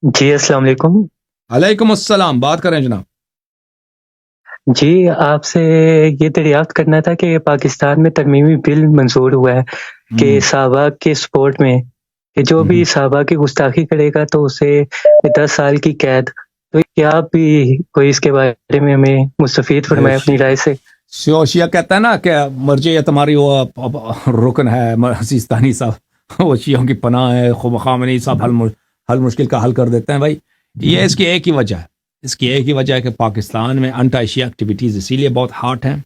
جی السلام علیکم. علیکم السلام. بات کریں جناب. جی آپ سے یہ دریافت کرنا تھا کہ پاکستان میں ترمیمی بل منظور ہوا ہے کہ صحابہ کے سپورٹ میں کہ جو بھی صحابہ کی گستاخی کرے گا تو اسے 10 سال کی قید. تو کیا آپ بھی کوئی اس کے بارے میں ہمیں مستفید فرمائے اپنی رائے سے؟ شیعہ کہتا ہے نا کہ مرجعیت تمہاری وہ رکن ہے. سیستانی صاحب وہ شیعوں کی پناہ ہے. خامنئی صاحب حل مشکل کا حل کر دیتے ہیں. بھائی یہ اس کی ایک ہی وجہ ہے. اس کی ایک ہی وجہ ہے کہ پاکستان میں انٹا ایشیا ایکٹیویٹیز اسی لیے بہت ہاٹ ہیں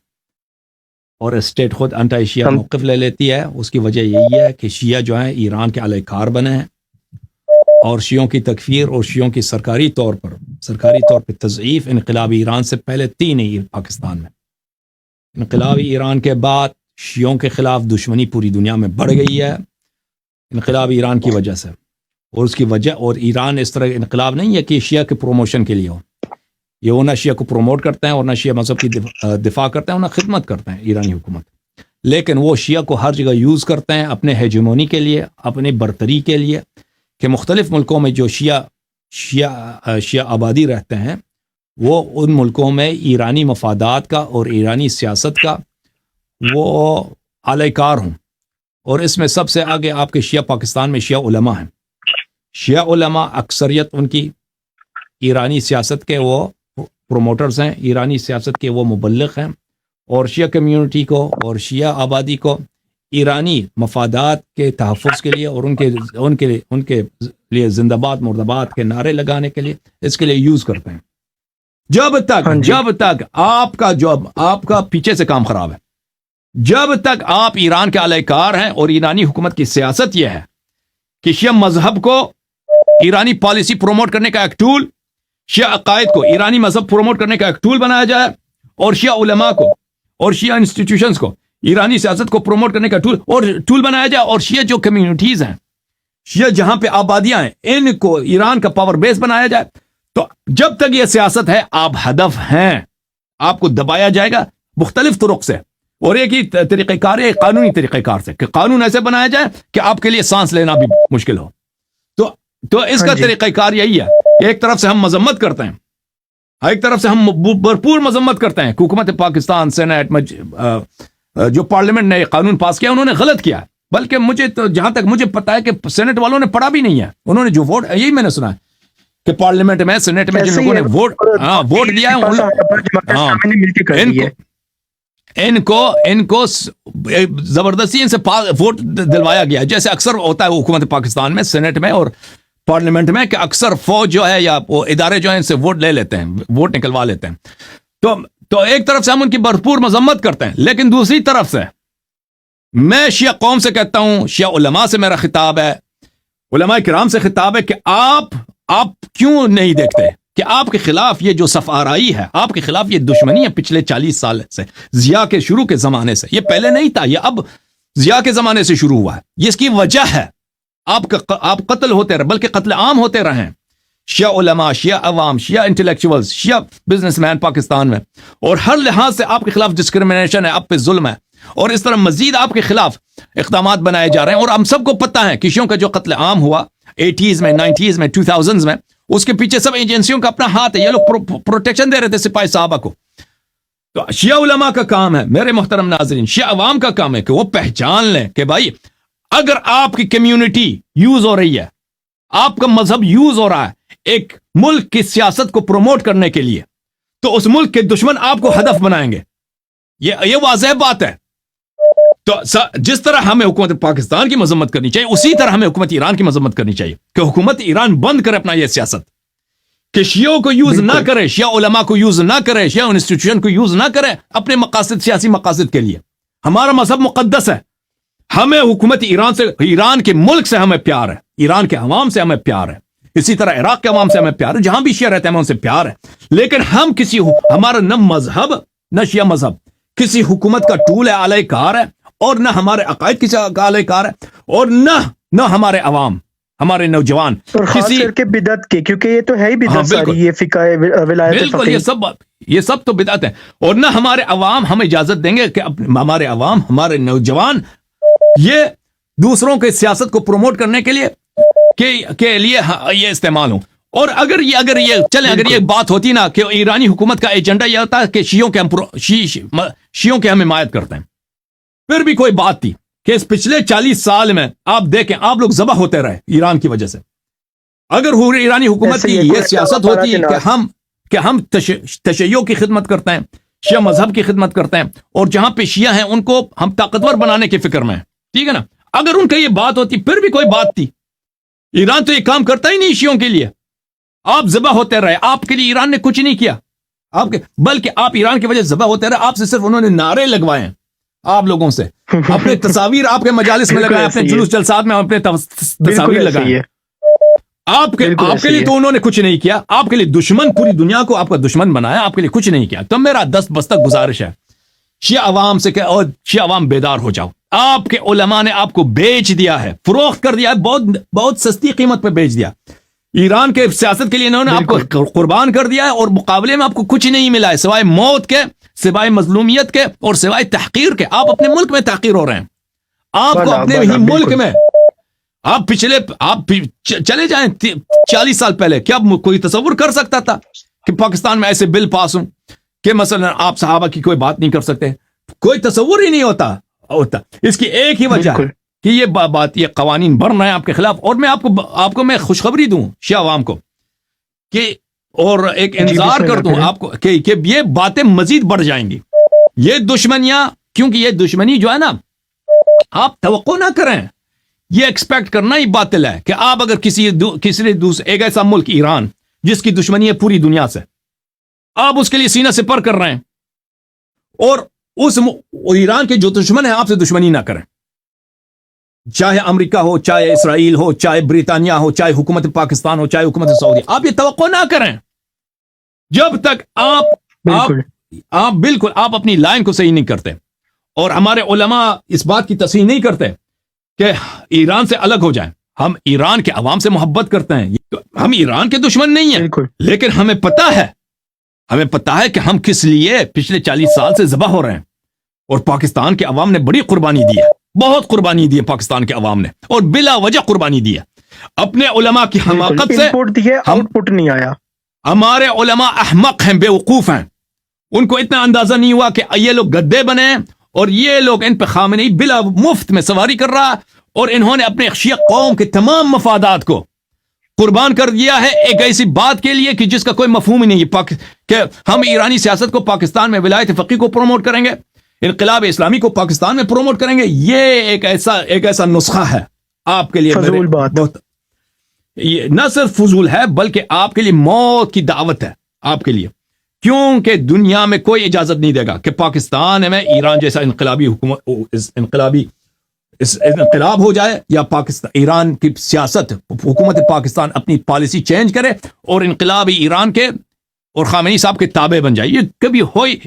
اور اسٹیٹ خود انٹا ایشیا موقف لے لیتی ہے. اس کی وجہ یہی ہے کہ شیعہ جو ہیں ایران کے علیہ کار بنے ہیں اور شیعوں کی تکفیر اور شیعوں کی سرکاری طور پہ تضعیف انقلاب ایران سے پہلے تھی نہیں. پاکستان میں انقلاب ایران کے بعد شیعوں کے خلاف دشمنی پوری دنیا میں بڑھ گئی ہے انقلاب ایران کی وجہ سے. اور اس کی وجہ اور ایران اس طرح انقلاب نہیں ہے کہ شیعہ کے پروموشن کے لیے ہو. یہ وہ نہ شیعہ کو پروموٹ کرتے ہیں اور نہ شیعہ مذہب کی دفاع کرتے ہیں اور نہ خدمت کرتے ہیں ایرانی حکومت. لیکن وہ شیعہ کو ہر جگہ یوز کرتے ہیں اپنے ہیجمونی کے لیے, اپنی برتری کے لیے, کہ مختلف ملکوں میں جو شیعہ آبادی رہتے ہیں وہ ان ملکوں میں ایرانی مفادات کا اور ایرانی سیاست کا وہ اعلی کار ہوں. اور اس میں سب سے آگے آپ کے شیعہ پاکستان میں شیعہ علماء ہیں. شیعہ علماء اکثریت ان کی ایرانی سیاست کے وہ پروموٹرز ہیں, ایرانی سیاست کے وہ مبلغ ہیں, اور شیعہ کمیونٹی کو اور شیعہ آبادی کو ایرانی مفادات کے تحفظ کے لیے اور ان کے لیے زندہ باد مردباد کے نعرے لگانے کے لیے اس کے لیے یوز کرتے ہیں. جب تک آپ کا پیچھے سے کام خراب ہے, جب تک آپ ایران کے اعلی کار ہیں اور ایرانی حکومت کی سیاست یہ ہے کہ شیعہ مذہب کو ایرانی پالیسی پروموٹ کرنے کا ایک ٹول, شیعہ عقائد کو ایرانی مذہب پروموٹ کرنے کا ایک ٹول بنایا جائے, اور شیعہ علماء کو اور شیعہ انسٹیٹیوشنز کو ایرانی سیاست کو پروموٹ کرنے کا ٹول بنایا جائے, اور شیعہ جو کمیونٹیز ہیں, شیعہ جہاں پہ آبادیاں ہیں, ان کو ایران کا پاور بیس بنایا جائے. تو جب تک یہ سیاست ہے آپ ہدف ہیں, آپ کو دبایا جائے گا مختلف طرق سے, اور ایک ہی طریقہ کار ہے قانونی طریقہ کار سے کہ قانون ایسے بنایا جائے کہ آپ کے لیے سانس لینا بھی مشکل ہو. تو اس کا طریقہ کار یہی ہے کہ ایک طرف سے ہم مذمت کرتے ہیں, ایک طرف سے ہم بھرپور مذمت کرتے ہیں کہ حکومت پاکستان سینٹ جو پارلیمنٹ نے قانون پاس کیا انہوں نے غلط کیا, بلکہ مجھے تو جہاں تک مجھے پتا ہے کہ سینٹ والوں نے پڑھا بھی نہیں ہے. انہوں نے جو ووٹ, یہی میں نے سنا ہے کہ پارلیمنٹ میں سینٹ میں جن لوگوں نے ووٹ دیا ہے ان کو زبردستی ان سے ووٹ دلوایا گیا, جیسے اکثر ہوتا ہے حکومت پاکستان میں سینٹ میں اور پارلیمنٹ میں کہ اکثر فوج جو ہے یا وہ ادارے جو ہیں ان سے ووٹ لے لیتے ہیں, ووٹ نکلوا لیتے ہیں. تو ایک طرف سے ہم ان کی بھرپور مذمت کرتے ہیں, لیکن دوسری طرف سے میں شیعہ قوم سے کہتا ہوں, شیعہ علماء سے میرا خطاب ہے, علماء کرام سے خطاب ہے کہ آپ کیوں نہیں دیکھتے کہ آپ کے خلاف یہ جو صف آرائی ہے, آپ کے خلاف یہ دشمنی ہے پچھلے 40 سال سے, ضیاء کے شروع کے زمانے سے, یہ پہلے نہیں تھا, یہ اب ضیاء کے زمانے سے شروع ہوا ہے. یہ اس کی وجہ ہے آپ قتل ہوتے رہے, بلکہ قتل عام ہوتے رہے. شیعہ علماء, شیعہ عوام, شیعہ انٹلیکچوئلز, شیعہ بزنس مین پاکستان میں, اور ہر لحاظ سے آپ کے خلاف ڈسکریمنیشن ہے, آپ پہ ظلم ہے, اور اس طرح مزید آپ کے خلاف اقدامات بنائے جا رہے ہیں. اور ہم سب کو پتہ ہے کہ شیعوں کا جو قتل عام ہوا 80s میں, 90s میں, 2000s میں, اس کے پیچھے سب ایجنسیوں کا اپنا ہاتھ ہے. یہ لوگ پروٹیکشن دے رہے تھے سپاہی صحابہ کو. تو شیعہ علماء کا کام ہے, میرے محترم ناظرین, شیعہ عوام کا کام ہے کہ وہ پہچان لیں کہ بھائی اگر آپ کی کمیونٹی یوز ہو رہی ہے, آپ کا مذہب یوز ہو رہا ہے ایک ملک کی سیاست کو پروموٹ کرنے کے لیے, تو اس ملک کے دشمن آپ کو ہدف بنائیں گے. یہ واضح بات ہے. تو جس طرح ہمیں حکومت پاکستان کی مذمت کرنی چاہیے, اسی طرح ہمیں حکومت ایران کی مذمت کرنی چاہیے کہ حکومت ایران بند کرے اپنا یہ سیاست, کہ شیعوں کو یوز نہ کرے, شیعہ علماء کو یوز نہ کرے, شیعہ انسٹیٹیوشن کو یوز نہ کرے اپنے مقاصد, سیاسی مقاصد کے لیے. ہمارا مذہب مقدس ہے. ہمیں حکومت ایران کے ملک سے ہمیں پیار ہے, ایران کے عوام سے ہمیں پیار ہے, اسی طرح عراق کے عوام سے ہمیں پیار ہے, جہاں بھی شیعہ رہتے ہیں ہمیں ان سے پیار ہے. لیکن ہم ہمارا نہ مذہب نہ شیعہ مذہب کسی حکومت کا ٹول ہے, اعلی کار ہے, اور نہ ہمارے عقائد کسی کا اعلی کار ہے, اور نہ ہمارے عوام, ہمارے نوجوان, اور خاص کر کے بدعت کے, کیونکہ یہ تو ہے ہی بدعت ساری, یہ فقہ ولایت فقہ, یہ سب تو بدعت ہے. اور نہ ہمارے عوام ہمیں اجازت دیں گے کہ ہمارے عوام, ہمارے نوجوان یہ دوسروں کے سیاست کو پروموٹ کرنے کے لیے یہ استعمال ہوں. اور اگر یہ چلیں، اگر یہ بات ہوتی نا کہ ایرانی حکومت کا ایجنڈا یہ ہوتا ہے کہ شیعوں کے ہم حمایت کرتے ہیں، پھر بھی کوئی بات تھی کہ اس پچھلے 40 سال میں آپ دیکھیں آپ لوگ ذبح ہوتے رہے ایران کی وجہ سے. اگر ایرانی حکومت کی یہ سیاست ہوتی کہ ہم تشیع کی خدمت کرتے ہیں، شیعہ مذہب کی خدمت کرتے ہیں، اور جہاں پہ شیعہ ہیں ان کو ہم طاقتور بنانے کی فکر میں ہیں، ٹھیک ہے نا، اگر ان کا یہ بات ہوتی پھر بھی کوئی بات تھی. ایران تو یہ کام کرتا ہی نہیں شیعوں کے لیے. آپ ذبح ہوتے رہے، آپ کے لیے ایران نے کچھ نہیں کیا بلکہ آپ ایران کی وجہ سے ذبح ہوتے رہے. آپ سے صرف انہوں نے نعرے لگوائے ہیں، آپ لوگوں سے اپنے تصاویر آپ کے مجالس میں لگائے، اپنے جلوس جلسات میں اپنے تصاویر لگائے. آپ کے لیے تو انہوں نے کچھ نہیں کیا. آپ کے لیے دشمن، پوری دنیا کو آپ کا دشمن بنایا، آپ کے لیے کچھ نہیں کیا. تو میرا دست بستک گزارش ہے شیعہ عوام سے کہ اور شیعہ عوام بیدار ہو جاؤ. آپ کے علماء نے آپ کو بیچ دیا ہے، فروخت کر دیا ہے، بہت سستی قیمت پہ بیچ دیا. ایران کے سیاست کے لیے انہوں نے آپ کو قربان کر دیا ہے، اور مقابلے میں آپ کو کچھ نہیں ملا ہے سوائے موت کے، سوائے مظلومیت کے، اور سوائے تحقیر کے. آپ اپنے ملک میں تحقیر ہو رہے ہیں. آپ کو اپنے ہی ملک میں آپ چلے جائیں 40 سال پہلے، کیا کوئی تصور کر سکتا تھا کہ پاکستان میں ایسے بل پاس ہوں کہ مثلا آپ صحابہ کی کوئی بات نہیں کر سکتے؟ کوئی تصور ہی نہیں ہوتا. اس کی ایک ہی وجہ ہے کہ یہ قوانین بن رہے ہیں آپ کے خلاف. اور میں آپ کو میں خوشخبری دوں شیعہ عوام کو کہ، اور ایک انتظار کر دوں آپ کو کہ یہ باتیں مزید بڑھ جائیں گی. یہ دشمنیاں، کیونکہ یہ دشمنی جو ہے نا، آپ توقع نہ کریں. یہ ایکسپیکٹ کرنا ہی باطل ہے کہ آپ اگر کسی دوسرے ایک ایسا ملک ایران جس کی دشمنی ہے پوری دنیا سے، آپ اس کے لیے سینہ سپر کر رہے ہیں، اور اس ایران کے جو دشمن ہیں آپ سے دشمنی نہ کریں، چاہے امریکہ ہو، چاہے اسرائیل ہو، چاہے بریٹانیہ ہو، چاہے حکومت پاکستان ہو، چاہے حکومت سعودی. آپ یہ توقع نہ کریں جب تک آپ بالکل آپ اپنی لائن کو صحیح نہیں کرتے. اور ہمارے علماء اس بات کی تصحیح نہیں کرتے کہ ایران سے الگ ہو جائیں. ہم ایران کے عوام سے محبت کرتے ہیں، ہم ایران کے دشمن نہیں ہیں، لیکن ہمیں پتا ہے کہ ہم کس لیے پچھلے 40 سال سے ذبح ہو رہے ہیں. اور پاکستان کے عوام نے بڑی قربانی دی ہے، بہت قربانی دی ہے پاکستان کے عوام نے، اور بلا وجہ قربانی دی ہے. اپنے علماء کی حماقت سے آؤٹ پٹ نہیں آیا. ہمارے علماء احمق ہیں، بیوقوف ہیں. ان کو اتنا اندازہ نہیں ہوا کہ یہ لوگ گدے بنے، اور یہ لوگ ان پہ خامنئی بلا مفت میں سواری کر رہا، اور انہوں نے اپنے شیعہ قوم کے تمام مفادات کو قربان کر دیا ہے ایک ایسی بات کے لیے کہ جس کا کوئی مفہوم ہی نہیں ہے، کہ ہم ایرانی سیاست کو پاکستان میں ولایت فقیہ کو پروموٹ کریں گے، انقلاب اسلامی کو پاکستان میں پروموٹ کریں گے. یہ ایک ایسا نسخہ ہے آپ کے لیے، فضول بات. یہ نہ صرف فضول ہے بلکہ آپ کے لیے موت کی دعوت ہے آپ کے لیے. کیونکہ دنیا میں کوئی اجازت نہیں دے گا کہ پاکستان میں ایران جیسا انقلاب ہو جائے، یا ایران کی سیاست، حکومت پاکستان اپنی پالیسی چینج کرے اور انقلابی ایران کے اور خامنئی صاحب کے تابع بن جائے. یہ کبھی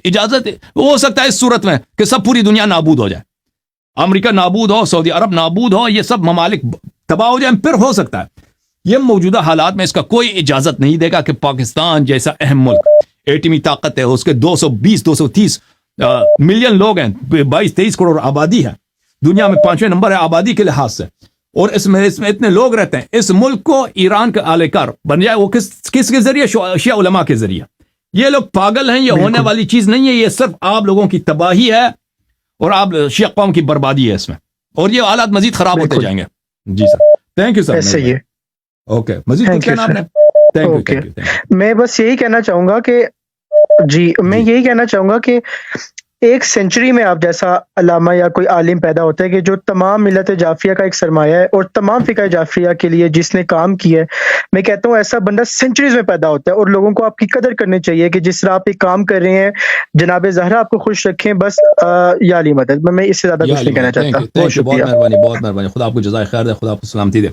اجازت ہو سکتا ہے اس صورت میں کہ سب پوری دنیا نابود ہو جائے، امریکہ نابود ہو، سعودی عرب نابود ہو، یہ سب ممالک تباہ ہو جائیں، پھر ہو سکتا ہے. یہ موجودہ حالات میں اس کا کوئی اجازت نہیں دے گا کہ پاکستان جیسا اہم ملک، ایٹمی طاقت ہے، اس کے 230 ملین لوگ ہیں، 22-23 کروڑ آبادی ہے، دنیا میں 5ویں نمبر ہے آبادی کے لحاظ سے، اور اس میں اتنے لوگ رہتے ہیں. اس ملک کو ایران کا اعلی کار بن جائے، وہ کس کے ذریعے؟ شیعہ علماء کے ذریعے. یہ لوگ پاگل ہیں، یہ ہونے والی چیز نہیں ہے. یہ صرف آپ لوگوں کی تباہی ہے اور آپ شیعہ قوم کی بربادی ہے اس میں، اور یہ حالات مزید خراب ہوتے جائیں گے. جی سر، تھینک یو سر. صحیح ہے. اوکے، مزید کچھ کہنا آپ نے؟ Thank you. میں بس یہی کہنا چاہوں گا کہ میں یہی کہنا چاہوں گا کہ ایک سینچری میں آپ جیسا علامہ یا کوئی عالم پیدا ہوتا ہے کہ جو تمام ملت جعفریہ کا ایک سرمایہ ہے اور تمام فقہ جعفریہ کے لیے جس نے کام کیا ہے. میں کہتا ہوں ایسا بندہ سینچریز میں پیدا ہوتا ہے، اور لوگوں کو آپ کی قدر کرنی چاہیے کہ جس طرح آپ ایک کام کر رہے ہیں. جناب زہرا آپ کو خوش رکھیں، بس یا علی مدد. میں اس سے زیادہ کچھ نہیں کہنا چاہتا. بہت مہربانی، بہت مہربانی. خدا آپ کو جزائے خیر دے، خدا آپ کو سلامتی دے.